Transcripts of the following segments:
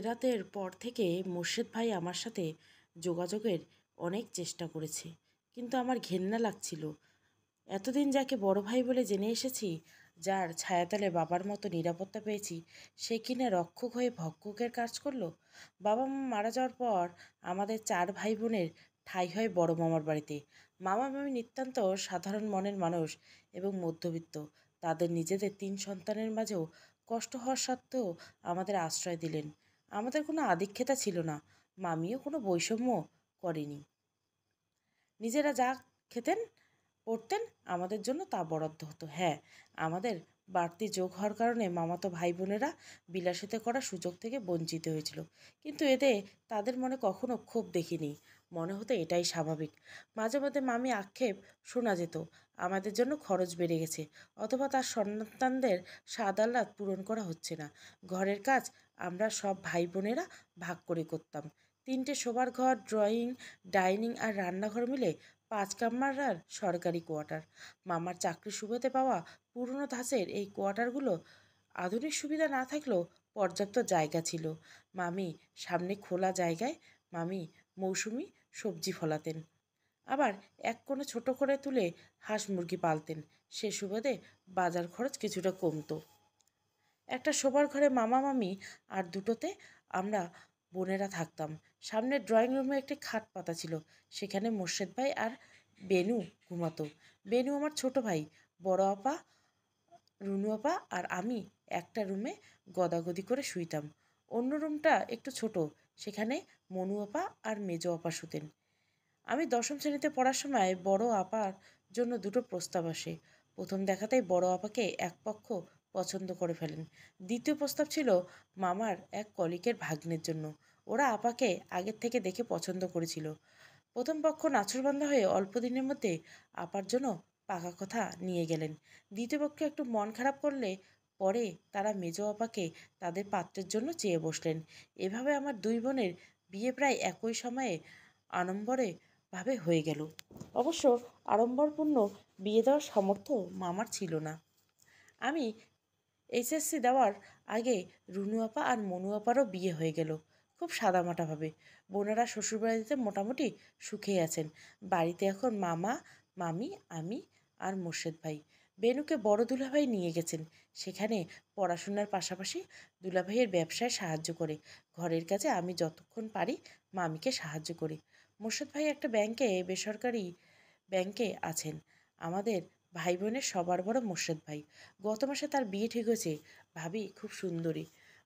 মাঝরাতের পর থেকে মোর্শেদ ভাই আমার সাথে যোগাযোগের অনেক চেষ্টা করেছে, কিন্তু আমার ঘেন্না লাগছিল। এতদিন যাকে বড় ভাই বলে জেনে এসেছি, যার ছায়াতলে বাবার মতো নিরাপত্তা পেয়েছি, সে কিনা রক্ষক হয়ে ভক্ষকের কাজ করলো। বাবা মা মারা যাওয়ার পর আমাদের 4 ভাই বোনের ঠাঁই হয় বড় মামার বাড়িতে। মামা মামি নিতান্ত সাধারণ মনের মানুষ এবং মধ্যবিত্ত। তাদের নিজেদের 3 সন্তানের মাঝেও কষ্ট হওয়া সত্ত্বেও আমাদের আশ্রয় দিলেন। আমাদের কোনো আধিক্যতা ছিল না, মামিও কোনো বৈষম্য করেনি। নিজেরা যা খেতেন পড়তেন আমাদের জন্য তা বরাদ্দ হতো। হ্যাঁ, আমাদের বাড়তি যোগ হওয়ার কারণে মামাতো ভাই বোনেরা বিলাসিতা করার সুযোগ থেকে বঞ্চিত হয়েছিল, কিন্তু এতে তাদের মনে কখনো ক্ষোভ দেখিনি। মনে হতো এটাই স্বাভাবিক। মাঝে মধ্যে মামি আক্ষেপ শোনা যেত, আমাদের জন্য খরচ বেড়ে গেছে, অথবা তার সন্তানদের স্বাদ আহ্লাদ পূরণ করা হচ্ছে না। ঘরের কাজ আমরা সব ভাই বোনেরা ভাগ করে করতাম। 3টে শোবার ঘর, ড্রয়িং, ডাইনিং আর রান্নাঘর মিলে 5 কামরার সরকারি কোয়ার্টার। মামার চাকরির সুবাদে পাওয়া পুরনো ধাঁচের এই কোয়ার্টারগুলো আধুনিক সুবিধা না থাকলেও পর্যাপ্ত জায়গা ছিল। মামি সামনে খোলা জায়গায় মামি মৌসুমি সবজি ফলাতেন, আবার এক কোণে ছোট করে তুলে হাঁস মুরগি পালতেন। সে সুবাদে বাজার খরচ কিছুটা কমতো। একটা শোবার ঘরে মামা মামি আর দুটোতে আমরা বোনেরা থাকতাম। সামনের ড্রয়িং রুমে একটি খাট পাতা ছিল, সেখানে মোর্শেদ ভাই আর বেনু ঘুমাতো। বেনু আমার ছোট ভাই। বড় আপা, রুনু আপা আর আমি একটা রুমে গদাগদি করে শুইতাম। অন্য রুমটা একটু ছোট, সেখানে মনু আপা আর মেজো আপা শুতেন। আমি 10ম শ্রেণীতে পড়ার সময় বড় আপার জন্য দুটো প্রস্তাব আসে। প্রথম দেখাতেই বড় আপাকে এক পক্ষ পছন্দ করে ফেলেন। দ্বিতীয় প্রস্তাব ছিল মামার এক কলিগের ভাগ্নের জন্য। ওরা আপাকে আগের থেকে দেখে পছন্দ করেছিল। প্রথম পক্ষ নাছোড়বান্দা হয়ে অল্প দিনের মধ্যে আপার জন্য পাকা কথা নিয়ে গেলেন। দ্বিতীয় পক্ষ একটু মন খারাপ করলে পরে তারা মেজো আপাকে তাদের পাত্রের জন্য চেয়ে বসলেন। এভাবে আমার 2 বোনের বিয়ে প্রায় একই সময়ে আড়ম্বরে ভাবে হয়ে গেল। অবশ্য আড়ম্বরপূর্ণ বিয়ে দেওয়ার সামর্থ্য মামার ছিল না। আমি এইচএসসি দেওয়ার আগে রুনু আপা আর মনু আপারও বিয়ে হয়ে গেল, খুব সাদামাটাভাবে। বোনেরা শ্বশুরবাড়িতে মোটামুটি সুখেই আছেন। বাড়িতে এখন মামা, মামি, আমি আর মোর্শেদ ভাই। বেনুকে বড় দুলাভাই নিয়ে গেছেন। সেখানে পড়াশোনার পাশাপাশি দুলাভাইয়ের ব্যবসায় সাহায্য করে। ঘরের কাজে আমি যতক্ষণ পারি মামিকে সাহায্য করি। মোর্শেদ ভাই একটা বেসরকারি ব্যাংকে আছেন। আমাদের ভাই বোনের সবার বড় মোর্শেদ ভাই। গত মাসে তার বিয়ে ঠিক হয়েছে। ভাবি খুব সুন্দরী।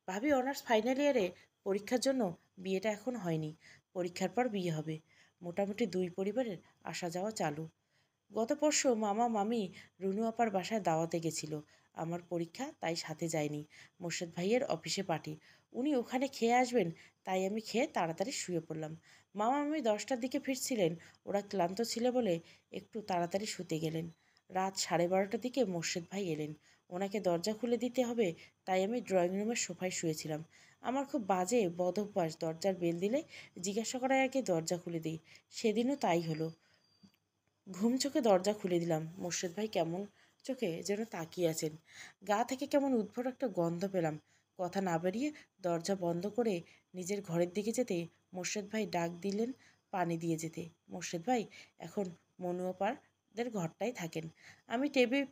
ভাবি অনার্স ফাইনাল ইয়ারে পরীক্ষার জন্য, বিয়েটা এখন হয়নি। পরীক্ষার পর বিয়ে হবে। মোটামুটি 2 পরিবারের আসা যাওয়া চালু। গত পরশু মামা মামি রুনু আপার বাসায় দাওয়াতে গেছিল। আমার পরীক্ষা, তাই সাথে যায়নি। মোর্শেদ ভাইয়ের অফিসে পার্টি, উনি ওখানে খেয়ে আসবেন, তাই আমি খেয়ে তাড়াতাড়ি শুয়ে পড়লাম। মামা মামি 10টার দিকে ফিরছিলেন। ওরা ক্লান্ত ছিল বলে একটু তাড়াতাড়ি শুতে গেলেন। রাত 12:30টার দিকে মোর্শেদ ভাই এলেন। ওনাকে দরজা খুলে দিতে হবে, তাই আমি ড্রয়িং রুমের সোফায় শুয়েছিলাম। আমার খুব বাজে বদ অভ্যাস, দরজার বেল দিলে জিজ্ঞাসা করার আগে দরজা খুলে দিই। সেদিনও তাই হলো। ঘুম চোখে দরজা খুলে দিলাম। মোর্শেদ ভাই কেমন চোখে যেন তাকিয়ে আছেন। গা থেকে কেমন উদ্ভট একটা গন্ধ পেলাম। কথা না বেরিয়ে দরজা বন্ধ করে নিজের ঘরের দিকে যেতে মোর্শেদ ভাই ডাক দিলেন পানি দিয়ে যেতে। মোর্শেদ ভাই এখন মনু আপাদের ঘরটায় থাকেন। আমি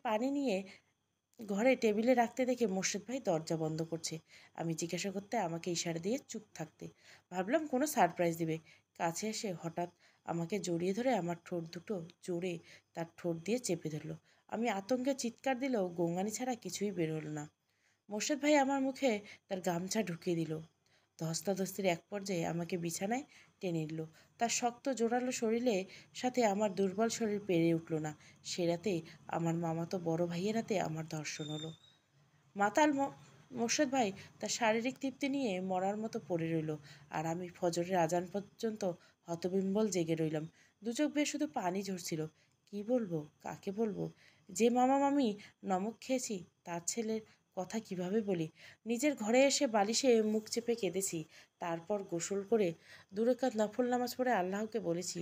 পানি নিয়ে ঘরে টেবিলে রাখতে দেখে মোর্শেদ ভাই দরজা বন্ধ করছে। আমি জিজ্ঞাসা করতে আমাকে ইশারা দিয়ে চুপ থাকতে। ভাবলাম কোনো সারপ্রাইজ দিবে। কাছে এসে হঠাৎ আমাকে জড়িয়ে ধরে আমার ঠোঁট দুটো জোরে তার ঠোঁট দিয়ে চেপে ধরলো। আমি আতঙ্কে চিৎকার দিলেও গোঙানি ছাড়া কিছুই বের হলো না। মোর্শেদ ভাই আমার মুখে তার গামছা ঢুকিয়ে দিল। ধস্তাধস্তির এক পর্যায়ে আমাকে বিছানায় টেনে নিল। তার শক্ত জোরালো শরীরে সাথে আমার দুর্বল শরীর পেরে উঠল না। সে রাতে আমার মামাতো বড় ভাইয়ের হাতে আমার ধর্ষণ হলো। মাতাল মোর্শেদ ভাই তার শারীরিক তৃপ্তি নিয়ে মরার মতো পড়ে রইল, আর আমি ফজরের আজান পর্যন্ত হতবিম্বল জেগে রইলাম। দু চোখ বেয়ে শুধু পানি ঝরছিল। কি বলবো, কাকে বলবো? যে মামা মামি নমক খেয়েছি, তার ছেলের কথা কিভাবে বলি? নিজের ঘরে এসে বালিশে মুখ চেপে কেঁদেছি। তারপর গোসল করে 2 রাকাত নফল নামাজ পড়ে আল্লাহকে বলেছি,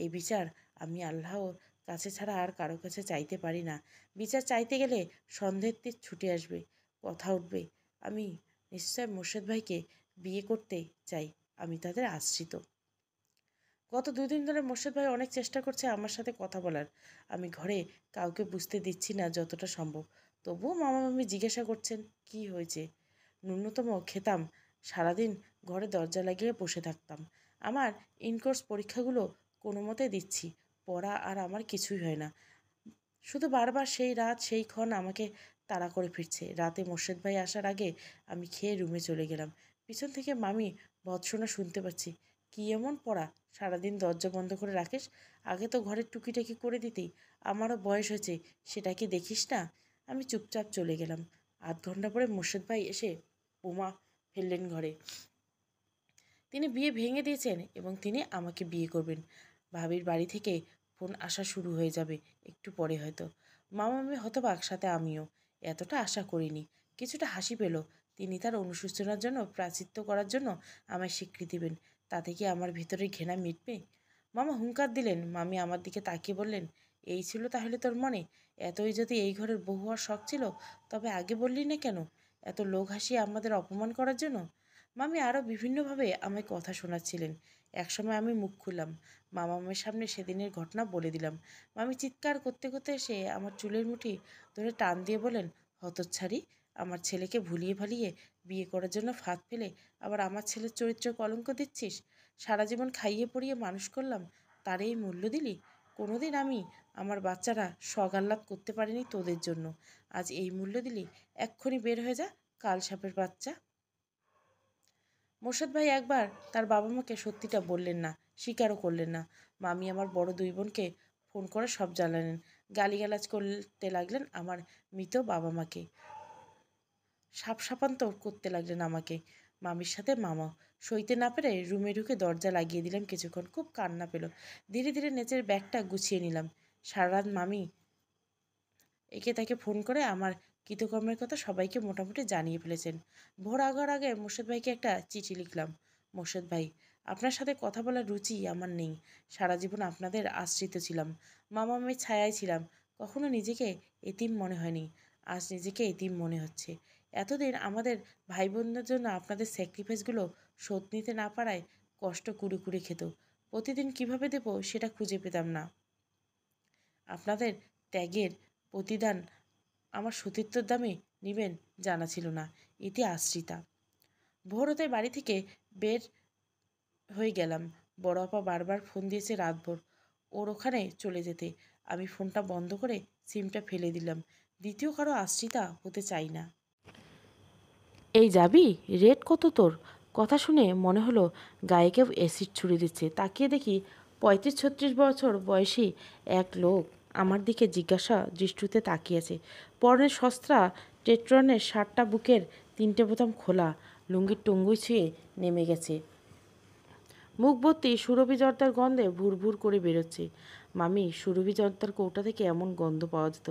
এই বিচার আমি আল্লাহর কাছে ছাড়া আর কারো কাছে চাইতে পারি না। বিচার চাইতে গেলে সন্দেহের তীর ছুটে আসবে, কথা উঠবে। আমি নিশ্চয় মোর্শেদ ভাইকে বিয়ে করতে চাই, আমি তাদের আশ্রিত। গত 2 দিন ধরে মোর্শেদ ভাই অনেক চেষ্টা করছে আমার সাথে কথা বলার। আমি ঘরে কাউকে বুঝতে দিচ্ছি না যতটা সম্ভব। তবুও মামা মামি জিজ্ঞাসা করছেন কি হয়েছে। ন্যূনতম খেতাম, সারাদিন ঘরে দরজা লাগিয়ে বসে থাকতাম। আমার ইনকোর্স পরীক্ষাগুলো কোনো মতে দিচ্ছি, পড়া আর আমার কিছুই হয় না। শুধু বারবার সেই রাত সেই ক্ষণ আমাকে তাড়া করে ফিরছে। রাতে মোর্শেদ ভাই আসার আগে আমি খেয়ে রুমে চলে গেলাম। পিছন থেকে মামি ভৎসনা শুনতে পাচ্ছি, কি এমন পড়া, সারাদিন দরজা বন্ধ করে রাখিস, আগে তো ঘরের টুকিটাকি করে দিতি, আমারও বয়স হয়েছে, সেটা কি দেখিস না। আমি চুপচাপ চলে গেলাম। আধ ঘন্টা পরে মোর্শেদ ভাই এসে বোমা ফেললেন ঘরে। তিনি বিয়ে ভেঙে দিয়েছেন এবং তিনি আমাকে বিয়ে করবেন। ভাবির বাড়ি থেকে ফোন আসা শুরু হয়ে যাবে একটু পরে হয়তো। মামা মামি হতবাক, সাথে আমিও। এতটা আশা করিনি। কিছুটা হাসি পেল। তিনি তার অনুশোচনার জন্য প্রায়শ্চিত্ত করার জন্য আমায় স্বীকৃতি দেবেন। তাতে কি আমার ভিতরে ঘৃণা মিটবে? মামা হুঙ্কার দিলেন। মামি আমার দিকে তাকিয়ে বললেন, এই ছিল তাহলে তোর মনে? এতই যদি এই ঘরের বউ হওয়ার শখ ছিল, তবে আগে বললি না কেন? এত লোক হাসিয়ে আমাদের অপমান করার জন্য? মামি আরও বিভিন্নভাবে আমায় কথা শোনাচ্ছিলেন। একসময় আমি মুখ খুললাম। মামা মামির সামনে সেদিনের ঘটনা বলে দিলাম। মামি চিৎকার করতে করতে এসে আমার চুলের মুঠি ধরে টান দিয়ে বলেন, হতচ্ছাড়ি, আমার ছেলেকে ভুলিয়ে ভালিয়ে বিয়ে করার জন্য ফাঁদ ফেলে আবার আমার ছেলের চরিত্র কলঙ্ক দিচ্ছিস। সারা জীবন খাইয়ে পড়িয়ে মানুষ করলাম, তার এই মূল্য দিলি? কোনোদিন আমি আমার বাচ্চারা সগাল্লাদ করতে পারিনি তোদের জন্য, আজ এই মূল্য দিলি? এক্ষুনি বের হয়ে যা, কাল সাপের বাচ্চা। মোর্শেদ ভাই একবার তার বাবা মাকে সত্যিটা বললেন না, স্বীকারও করলেন না। মামি আমার বড় 2 বোনকে ফোন করে সব জানালেন। গালিগালাজ করতে লাগলেন আমার মৃত বাবা মাকে। সাপান্তর করতে লাগলেন আমাকে। মামির সাথে মামাও। সইতে না পেরে রুমে ঢুকে দরজা লাগিয়ে দিলাম কিছুক্ষণ। খুব কান্না পেল। ধীরে ধীরে নেচের ব্যাগটা গুছিয়ে নিলাম। সারা রাত মামি একে তাকে ফোন করে আমার কৃতকর্মের কথা সবাইকে মোটামুটি জানিয়ে ফেলেছেন। ভোর আগার আগে মোর্শেদ ভাইকে একটা চিঠি লিখলাম। মোর্শেদ ভাই, আপনার সাথে কথা বলার রুচি আমার নেই। সারা জীবন আপনাদের আশ্রিত ছিলাম, মামা মামির ছায়ায় ছিলাম। কখনো নিজেকে এতিম মনে হয়নি, আজ নিজেকে এতিম মনে হচ্ছে। এতদিন আমাদের ভাই বোনদের জন্য আপনাদের স্যাক্রিফাইসগুলো শোধ নিতে না পারায় কষ্ট কুড়ে কুড়ে খেত। প্রতিদিন কিভাবে দেব সেটা খুঁজে পেতাম না। আপনাদের ত্যাগের প্রতিদান আমার সতীত্বর দামে নিবেন জানা ছিল না। ইতি আশ্রিতা। ভোর হতে বাড়ি থেকে বের হয়ে গেলাম। বড় আপা বারবার ফোন দিয়েছে রাতভর ওর ওখানে চলে যেতে। আমি ফোনটা বন্ধ করে সিমটা ফেলে দিলাম। দ্বিতীয় কারো আশ্রিতা হতে চাই না। এই যাবি? রেট কত তোর? কথা শুনে মনে হলো গায়ে কেউ অ্যাসিড ছুড়ে দিচ্ছে। তাকিয়ে দেখি 35-36 বছর বয়সী এক লোক আমার দিকে জিজ্ঞাসা দৃষ্টিতে তাকিয়েছে। পরনে সস্তা টেট্রনের শার্টটা বুকের 3টে বোতাম খোলা, লুঙ্গির টঙ্গুই ছুঁয়ে নেমে গেছে। মুখ ভর্তি সুরভি জর্দার গন্ধে ভুর ভুর করে বেরোচ্ছে। মামি, সুরভি জর্দার কৌটা থেকে এমন গন্ধ পাওয়া যেত?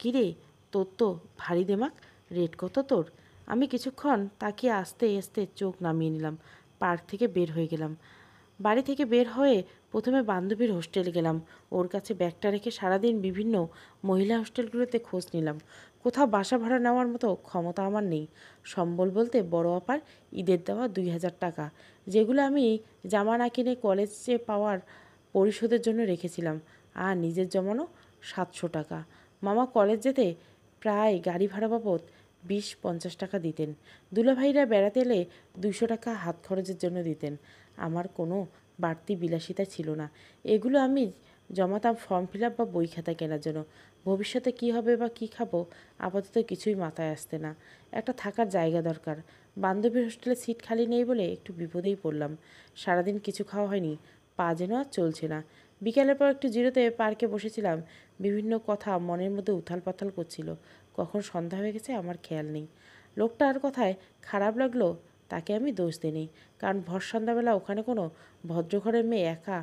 কিরে, তোর তো ভারী দেমাক, রেট কত তোর? আমি কিছুক্ষণ তাকিয়ে আস্তে আস্তে চোখ নামিয়ে নিলাম। পার্ক থেকে বের হয়ে গেলাম। বাড়ি থেকে বের হয়ে প্রথমে বান্ধবীর হোস্টেলে গেলাম। ওর কাছে ব্যাগটা রেখে সারাদিন বিভিন্ন মহিলা হোস্টেলগুলোতে খোঁজ নিলাম। কোথাও বাসা ভাড়া নেওয়ার মতো ক্ষমতা আমার নেই। সম্বল বলতে বড় আপার ঈদের দেওয়া 2000 টাকা, যেগুলো আমি জামা না কিনে কলেজে পাওয়ার পরিশোধের জন্য রেখেছিলাম, আর নিজের জমানো 700 টাকা। মামা কলেজ যেতে প্রায় গাড়ি ভাড়া বাবদ 20-50 টাকা দিতেন। দুলাভাইরা বেড়াতে এলে 200 টাকা হাত খরচের জন্য দিতেন। আমার কোনো বাড়তি বিলাসিতা ছিল না। এগুলো আমি জমাতাম ফর্ম ফিল আপ বা বই খাতা কেনার জন্য। ভবিষ্যতে কী হবে বা কী খাবো আপাতত কিছুই মাথায় আসতে না। একটা থাকার জায়গা দরকার। বান্ধবীর হোস্টেলে সিট খালি নেই বলে একটু বিপদেই পড়লাম। সারাদিন কিছু খাওয়া হয়নি, পা যেন আর চলছে না। বিকেলের পর একটু জিরোতে পার্কে বসেছিলাম। বিভিন্ন কথা মনের মধ্যে উথাল পাথাল করছিল। কখন সন্ধ্যা হয়ে গেছে আমার খেয়াল নেই। লোকটার কথায় খারাপ লাগলো, তাকে আমি দোষ দিইনি, কারণ ভর সন্ধ্যাবেলা ওখানে কোনো ভদ্রঘরের মেয়ে একা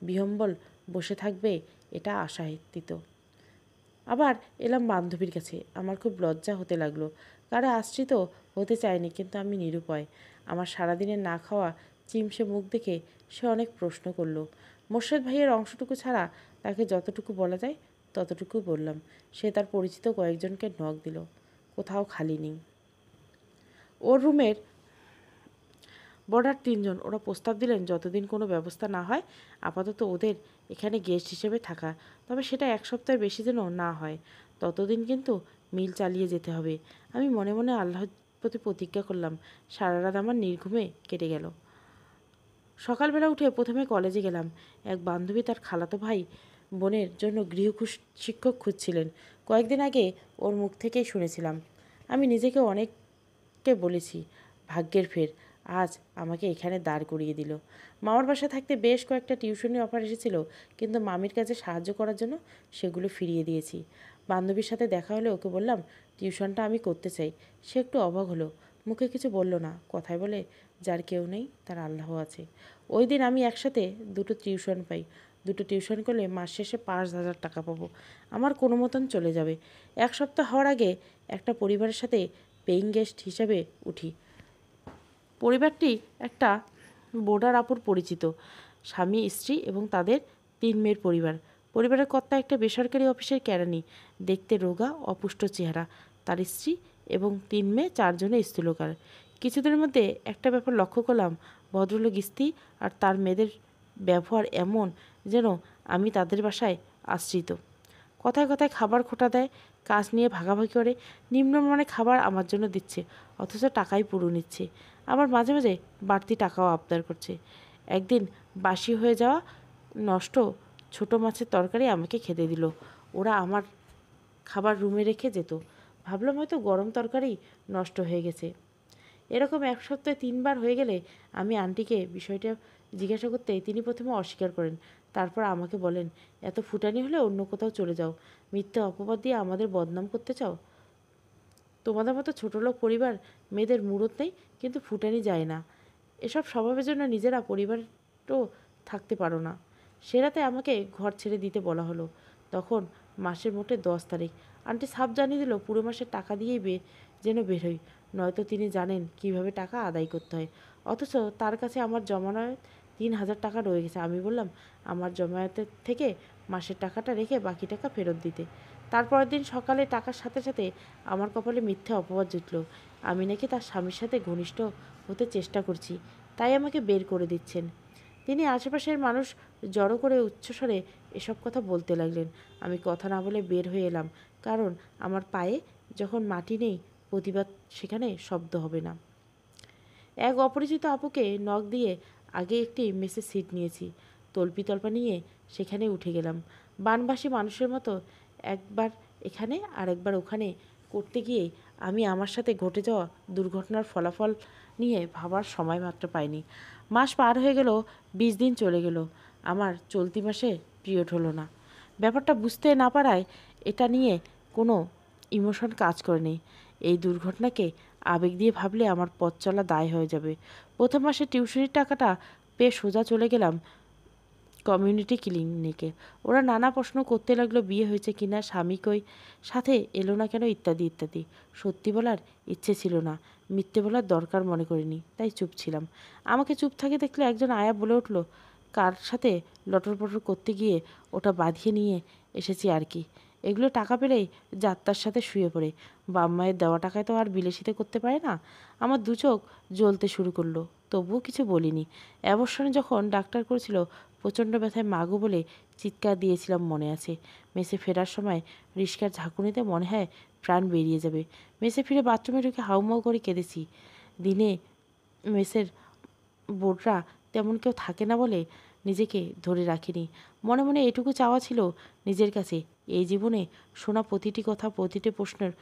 বিহম্বল বসে থাকবে এটা আশাতীত। আবার এলাম বান্ধবীর কাছে। আমার খুব লজ্জা হতে লাগলো। কারো আশ্রিত হতে চায়নি, কিন্তু আমি নিরুপায়। আমার সারাদিনের না খাওয়া চিমসে মুখ দেখে সে অনেক প্রশ্ন করলো। মোর্শেদ ভাইয়ের অংশটুকু ছাড়া তাকে যতটুকু বলা যায় ততটুকু বললাম। সে তার পরিচিত কয়েকজনকে নক দিল। কোথাও খালি নেই। ওর রুমের বর্ডার 3 জন, ওরা প্রস্তাব দিলেন যতদিন কোনো ব্যবস্থা না হয় আপাতত ওদের এখানে গেস্ট হিসেবে থাকা, তবে সেটা 1 সপ্তাহের বেশি যেন না হয়, ততদিন কিন্তু মিল চালিয়ে যেতে হবে। আমি মনে মনে আল্লাহর প্রতি প্রতিজ্ঞা করলাম। সারা রাত আমার নির্ঘুমে কেটে গেল। সকালবেলা উঠে প্রথমে কলেজে গেলাম। এক বান্ধবী তার খালাতো ভাই বোনের জন্য শিক্ষক খুঁজছিলেন। কয়েকদিন আগে ওর মুখ থেকেই শুনেছিলাম। আমি নিজেকে অনেককে বলেছি, ভাগ্যের ফের আজ আমাকে এখানে দাঁড় করিয়ে দিল। মামার বাসায় থাকতে বেশ কয়েকটা টিউশনি অফার এসেছিল, কিন্তু মামির কাছে সাহায্য করার জন্য সেগুলো ফিরিয়ে দিয়েছি। বান্ধবীর সাথে দেখা হলে ওকে বললাম টিউশনটা আমি করতে চাই। সে একটু অবাক হলো, মুখে কিছু বলল না। কথায় বলে, যার কেউ নেই তার আল্লাহ আছে। ওই দিন আমি একসাথে 2টো টিউশন পাই। 2টো টিউশন করলে মাস শেষে 5,000 টাকা পাবো। আমার কোনো মতন চলে যাবে। 1 সপ্তাহ হওয়ার আগে একটা পরিবারের সাথে পেইং গেস্ট হিসাবে উঠি। পরিবারটি একটা বোর্ডার আপুর পরিচিত, স্বামী স্ত্রী এবং তাদের 3 মেয়ের পরিবার। পরিবারের কর্তা একটা বেসরকারি অফিসের কেরানি, দেখতে রোগা, অপুষ্ট চেহারা। তার স্ত্রী এবং 3 মেয়ে, 4জনে স্থূলকার। কিছুদিনের মধ্যে একটা ব্যাপার লক্ষ্য করলাম, ভদ্রলোক স্ত্রী আর তার মেয়েদের ব্যবহার এমন যেন আমি তাদের বাসায় আশ্রিত। কথায় কথায় খাবার খোঁটা দেয়, কাজ নিয়ে ভাগাভাগি করে, নিম্নমানের খাবার আমার জন্য দিচ্ছে, অথচ টাকাই পুরো নিচ্ছে। আবার মাঝে মাঝে বাড়তি টাকাও আবদার করছে। একদিন বাসি হয়ে যাওয়া নষ্ট ছোটো মাছের তরকারি আমাকে খেতে দিল। ওরা আমার খাবার রুমে রেখে যেত। ভাবলাম হয়তো গরম তরকারি নষ্ট হয়ে গেছে। এরকম 1 সপ্তাহে 3বার হয়ে গেলে আমি আন্টিকে বিষয়টা জিজ্ঞাসা করতে তিনি প্রথমে অস্বীকার করেন, তারপর আমাকে বলেন, এত ফুটানি হলে অন্য কোথাও চলে যাও, মিথ্যা অপবাদ দিয়ে আমাদের বদনাম করতে চাও? তোমাদের মতো ছোটলোক পরিবার মেয়েদের মুরত নেই, কিন্তু ফুটানি যায় না। এসব স্বভাবের জন্য নিজেরা পরিবারও থাকতে পারো না। সে রাতে আমাকে ঘর ছেড়ে দিতে বলা হলো। তখন মাসের মোটে 10 তারিখ। আন্টি সাফ জানিয়ে দিল পুরো মাসের টাকা দিয়েই যেন বেরোই, নয়তো তিনি জানেন কিভাবে টাকা আদায় করতে হয়। অথচ তার কাছে আমার জমানত 3,000 টাকা রয়ে গেছে। আমি বললাম আমার জমায়েতের থেকে মাসের টাকাটা রেখে বাকি টাকা ফেরত দিতে। তারপরের দিন সকালে টাকার সাথে সাথে আমার কপালে মিথ্যা অপবাদ জুটল। আমি নাকি তার স্বামীর সাথে ঘনিষ্ঠ হতে চেষ্টা করছি, তাই আমাকে বের করে দিচ্ছেন। তিনি আশেপাশের মানুষ জড়ো করে উচ্চস্বরে এসব কথা বলতে লাগলেন। আমি কথা না বলে বের হয়ে এলাম, কারণ আমার পায়ে যখন মাটি নেই প্রতিবাদ সেখানে শব্দ হবে না। এক অপরিচিত আপুকে নখ দিয়ে আগে একটি মেসে সিট নিয়েছি। তল্পা নিয়ে সেখানে উঠে গেলাম। বানবাসী মানুষের মতো একবার এখানে আর একবার ওখানে করতে গিয়ে আমি আমার সাথে ঘটে যাওয়া দুর্ঘটনার ফলাফল নিয়ে ভাবার সময় মাত্র পাইনি। মাস পার হয়ে গেল, 20 দিন চলে গেল, আমার চলতি মাসে পিরিয়ড হলো না। ব্যাপারটা বুঝতে না পারায় এটা নিয়ে কোনো ইমোশন কাজ করেনি। এই দুর্ঘটনাকে আবেগ দিয়ে ভাবলে আমার পথ চলা দায় হয়ে যাবে। প্রথম মাসে টিউশনির টাকাটা পেয়ে সোজা চলে গেলাম কমিউনিটি ক্লিনিকে। ওরা নানা প্রশ্ন করতে লাগলো, বিয়ে হয়েছে কিনা, স্বামী কই, সাথে এলো না কেন, ইত্যাদি ইত্যাদি। সত্যি বলার ইচ্ছে ছিল না, মিথ্যে বলার দরকার মনে করিনি, তাই চুপ ছিলাম। আমাকে চুপ থাকে দেখলে একজন আয়া বলে উঠল, কার সাথে লটর পটর করতে গিয়ে ওটা বাঁধিয়ে নিয়ে এসেছি আর কি। এগুলো টাকা পেলেই যাত্রার সাথে শুয়ে পড়ে। বাপ মায়ের দেওয়া টাকায় তো আর বিলাসিতা করতে পারে না। আমার 2 চোখ জ্বলতে শুরু করলো, তবুও কিছু বলিনি। অ্যাবর্শনে যখন ডাক্তার করেছিল প্রচণ্ড ব্যথায় মাগো বলে চিৎকার দিয়েছিলাম মনে আছে। মেসে ফেরার সময় রিস্কার ঝাঁকুনিতে মনে হয় প্রাণ বেরিয়ে যাবে। মেসে ফিরে বাথরুমে ঢুকে হাউমাউ করে কেঁদেছি। দিনে মেসের বোর্ডরা তেমন কেউ থাকে না বলে নিজেকে ধরে রাখিনি। মনে মনে এটুকু চাওয়া ছিল নিজের কাছে, এই জীবনে শোনা প্রতিটি কথা, প্রতিটি প্রশ্নের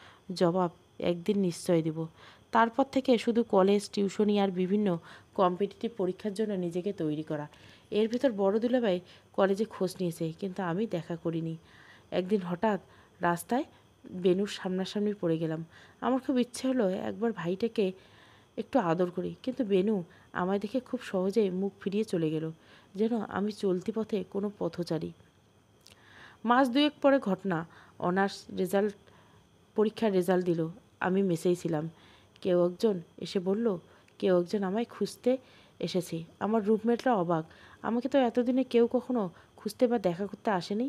জবাব একদিন নিশ্চয় দেব। তারপর থেকে শুধু কলেজ, টিউশনি আর বিভিন্ন কম্পিটিটিভ পরীক্ষার জন্য নিজেকে তৈরি করা। এর ভেতর বড় দুলাভাই কলেজে খোঁজ নিয়েছে, কিন্তু আমি দেখা করিনি। একদিন হঠাৎ রাস্তায় বেনুর সামনাসামনি পড়ে গেলাম। আমার খুব ইচ্ছে হলো একবার ভাইটাকে একটু আদর করি, কিন্তু বেনু আমায় দেখে খুব সহজেই মুখ ফিরিয়ে চলে গেল, যেন আমি চলতি পথে কোনো পথচারী। মাস 2 পরে ঘটনা, অনার্স পরীক্ষার রেজাল্ট দিল। আমি মেসেই ছিলাম। কেউ একজন আমায় খুঁজতে এসেছে। আমার রুমমেটরা অবাক, আমাকে তো এতদিনে কেউ কখনো খুঁজতে বা দেখা করতে আসেনি।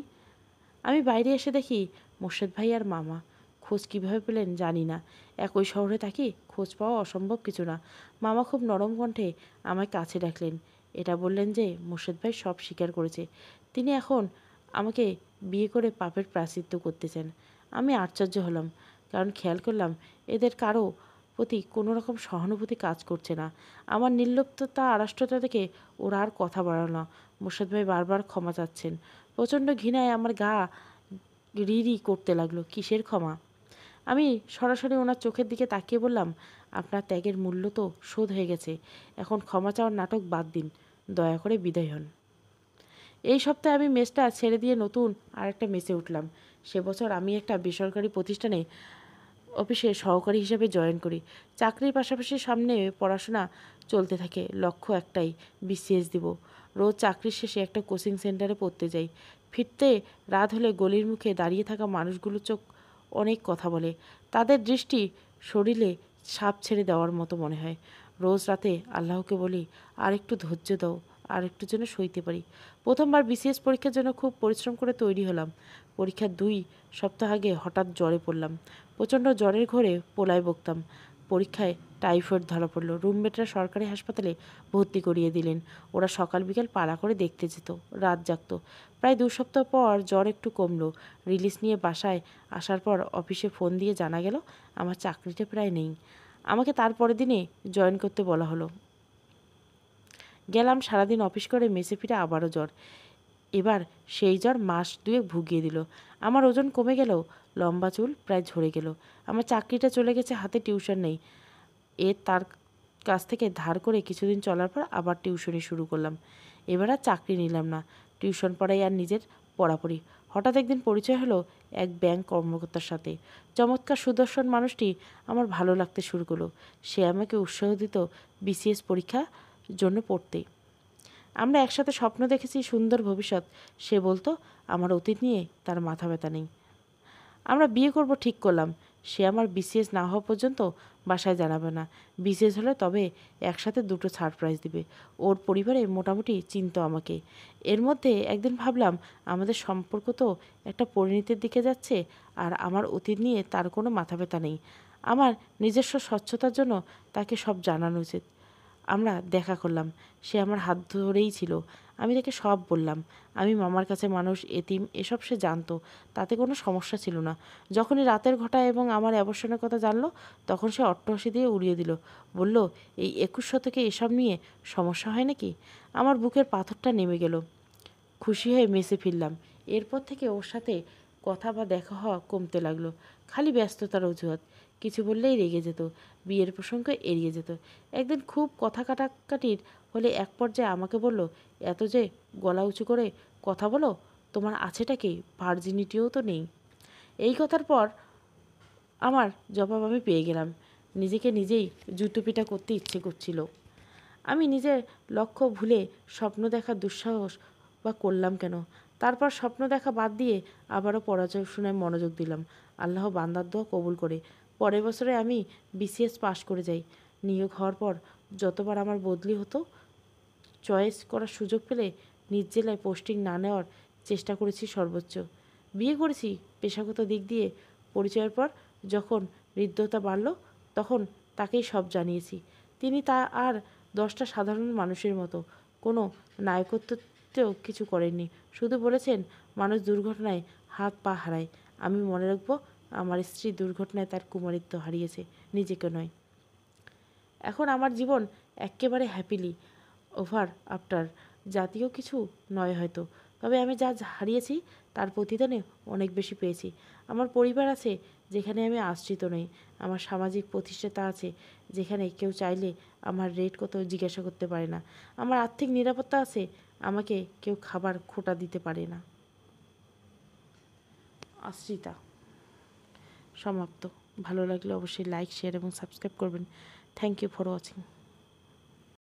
আমি বাইরে এসে দেখি মোর্শেদ ভাই আর মামা। খোঁজ কীভাবে পেলেন জানি না। একই শহরে থাকি, খোঁজ পাওয়া অসম্ভব কিছু না। মামা খুব নরম কণ্ঠে আমায় কাছে ডাকলেন। এটা বললেন যে মোর্শেদ ভাই সব স্বীকার করেছে। তিনি এখন আমাকে বিয়ে করে পাপের প্রায়শ্চিত্ত করতে চান। আমি আশ্চর্য হলাম, কারণ খেয়াল করলাম এদের কারো প্রতি কোনো রকম সহানুভূতি কাজ করছে না। আমার নির্লিপ্ততা আড়ষ্টতা দেখে ওরা আর কথা বাড়ালো না। মোর্শেদ ভাই বারবার ক্ষমা চাচ্ছেন। প্রচণ্ড ঘৃণায় আমার গা রি রি করতে লাগলো। কিসের ক্ষমা? আমি সরাসরি ওনার চোখের দিকে তাকিয়ে বললাম, আপনার ত্যাগের মূল্য তো শোধ হয়ে গেছে। এখন ক্ষমা চাওয়ার নাটক বাদ দিন, দয়া করে বিদায় হন। এই সপ্তাহে আমি মেসটা ছেড়ে দিয়ে নতুন আরেকটা মেসে উঠলাম। সে বছর আমি একটা বেসরকারি প্রতিষ্ঠানে অফিসে সহকারী হিসেবে জয়েন করি। চাকরির পাশাপাশি সামনে পড়াশোনা চলতে থাকে। লক্ষ্য একটাই, বিসিএস দিব। রোজ চাকরির শেষে একটা কোচিং সেন্টারে পড়তে যাই। ফিরতে রাত হলে গলির মুখে দাঁড়িয়ে থাকা মানুষগুলো চোখ অনেক কথা বলে। তাদের দৃষ্টি শরীরে সাপ ছেড়ে দেওয়ার মতো মনে হয়। রোজ রাতে আল্লাহকে বলি, আর একটু ধৈর্য দাও, আর একটু যেন সইতে পারি। প্রথমবার বিসিএস পরীক্ষার জন্য খুব পরিশ্রম করে তৈরি হলাম। পরীক্ষার 2 সপ্তাহ আগে হঠাৎ জ্বরে পড়লাম। প্রচণ্ড জ্বরের ঘোরে পোলায় বকতাম। পরীক্ষায় টাইফয়েড ধরা পড়ল। রুমমেটরা সরকারি হাসপাতালে ভর্তি করিয়ে দিলেন। ওরা সকাল বিকাল পাড়া করে দেখতে যেত, রাত জাগত। প্রায় 2 সপ্তাহ পর জ্বর একটু কমলো। রিলিজ নিয়ে বাসায় আসার পর অফিসে ফোন দিয়ে জানা গেল আমার চাকরিটা প্রায় নেই। আমাকে তারপরের দিনে জয়েন করতে বলা হলো। গেলাম, সারাদিন অফিস করে মেসে ফিরে আবারও জ্বর। এবার সেই জ্বর মাস 2 ভুগিয়ে দিল। আমার ওজন কমে গেলেও লম্বা চুল প্রায় ঝরে গেল। আমার চাকরিটা চলে গেছে, হাতে টিউশন নেই। তার কাছ থেকে ধার করে কিছুদিন চলার পর আবার টিউশনি শুরু করলাম। এবার আর চাকরি নিলাম না, টিউশন পড়াই আর নিজের পড়াপড়ি। হঠাৎ একদিন পরিচয় হলো এক ব্যাংক কর্মকর্তার সাথে। চমৎকার সুদর্শন মানুষটি আমার ভালো লাগতে শুরু করলো। সে আমাকে উৎসাহ দিত বিসিএস পরীক্ষার জন্য পড়তে। আমরা একসাথে স্বপ্ন দেখেছি সুন্দর ভবিষ্যৎ। সে বলতো আমার অতীত নিয়ে তার মাথা ব্যথা নেই। আমরা বিয়ে করব ঠিক করলাম। সে আমার বিসিএস না হওয়া পর্যন্ত বাসায় জানাবে না। বিসিএস হলে তবে একসাথে 2টো সারপ্রাইজ দিবে। ওর পরিবারে মোটামুটি চিনতো আমাকে। এর মধ্যে একদিন ভাবলাম আমাদের সম্পর্ক তো একটা পরিণতির দিকে যাচ্ছে, আর আমার অতীত নিয়ে তার কোনো মাথা ব্যথা নেই। আমার নিজস্ব স্বচ্ছতার জন্য তাকে সব জানানো উচিত। আমরা দেখা করলাম। সে আমার হাত ধরেই ছিল। আমি তাকে সব বললাম। আমি মামার কাছে মানুষ, এতিম, এসব সে জানতো। তাতে কোনো সমস্যা ছিল না। যখনই রাতের ঘটা এবং আমার অ্যাবর্শনের কথা জানলো, তখন সে অট্টহাসি দিয়ে উড়িয়ে দিল। বলল, এই 21 শতকে এসব নিয়ে সমস্যা হয় নাকি? আমার বুকের পাথরটা নেমে গেল। খুশি হয়ে মেসে ফিরলাম। এরপর থেকে ওর সাথে কথা বা দেখা হওয়া কমতে লাগলো। খালি ব্যস্ততার অজুহাত। কিছু বললেই রেগে যেত, বিয়ের প্রসঙ্গ এড়িয়ে যেত। একদিন খুব কথা কাটাকাটির হলে এক পর্যায়ে আমাকে বলল, এত যে গলা উঁচু করে কথা বলো, তোমার আছেটা কি? ভার্জিনিটিও তো নেই। এই কথার পর আমার জবাব আমি পেয়ে গেলাম। নিজেকে নিজেই জুতো পিটা করতে ইচ্ছে করছিল। আমি নিজের লক্ষ্য ভুলে স্বপ্ন দেখার দুঃসাহস বা করলাম কেন? তারপর স্বপ্ন দেখা বাদ দিয়ে আবারও পড়াশোনায় মনোযোগ দিলাম। আল্লাহ বান্দার দোয়া কবুল করে পরের বছরে আমি বিসিএস পাশ করে যাই। নিয়োগ হওয়ার পর যতবার আমার বদলি হতো, চয়েস করার সুযোগ পেলে নিজ জেলায় পোস্টিং না নেওয়ার চেষ্টা করেছি সর্বোচ্চ। বিয়ে করেছি পেশাগত দিক দিয়ে। পরিচয়ের পর যখন হৃদ্যতা বাড়ল, তখন তাকেই সব জানিয়েছি। তিনি তা আর 10টা সাধারণ মানুষের মতো কোনো নায়কত্বেও কিছু করেননি। শুধু বলেছেন মানুষ দুর্ঘটনায় হাত পা হারায়। আমি মনে রাখব আমার স্ত্রী দুর্ঘটনায় তার কুমারিত্ব হারিয়েছে, নিজেকে নয়। এখন আমার জীবন একেবারে হ্যাপিলি ওভার আফটার জাতীয় কিছু নয় হয়তো, তবে আমি যা হারিয়েছি তার প্রতিদানে অনেক বেশি পেয়েছি। আমার পরিবার আছে যেখানে আমি আশ্রিত নই। আমার সামাজিক প্রতিষ্ঠাতা আছে যেখানে কেউ চাইলে আমার রেট কত জিজ্ঞাসা করতে পারে না। আমার আর্থিক নিরাপত্তা আছে, আমাকে কেউ খাবার খোটা দিতে পারে না। আশ্রিতা। সমাপ্ত। ভালো লাগলে অবশ্যই লাইক, শেয়ার এবং সাবস্ক্রাইব করবেন। Thank you for watching.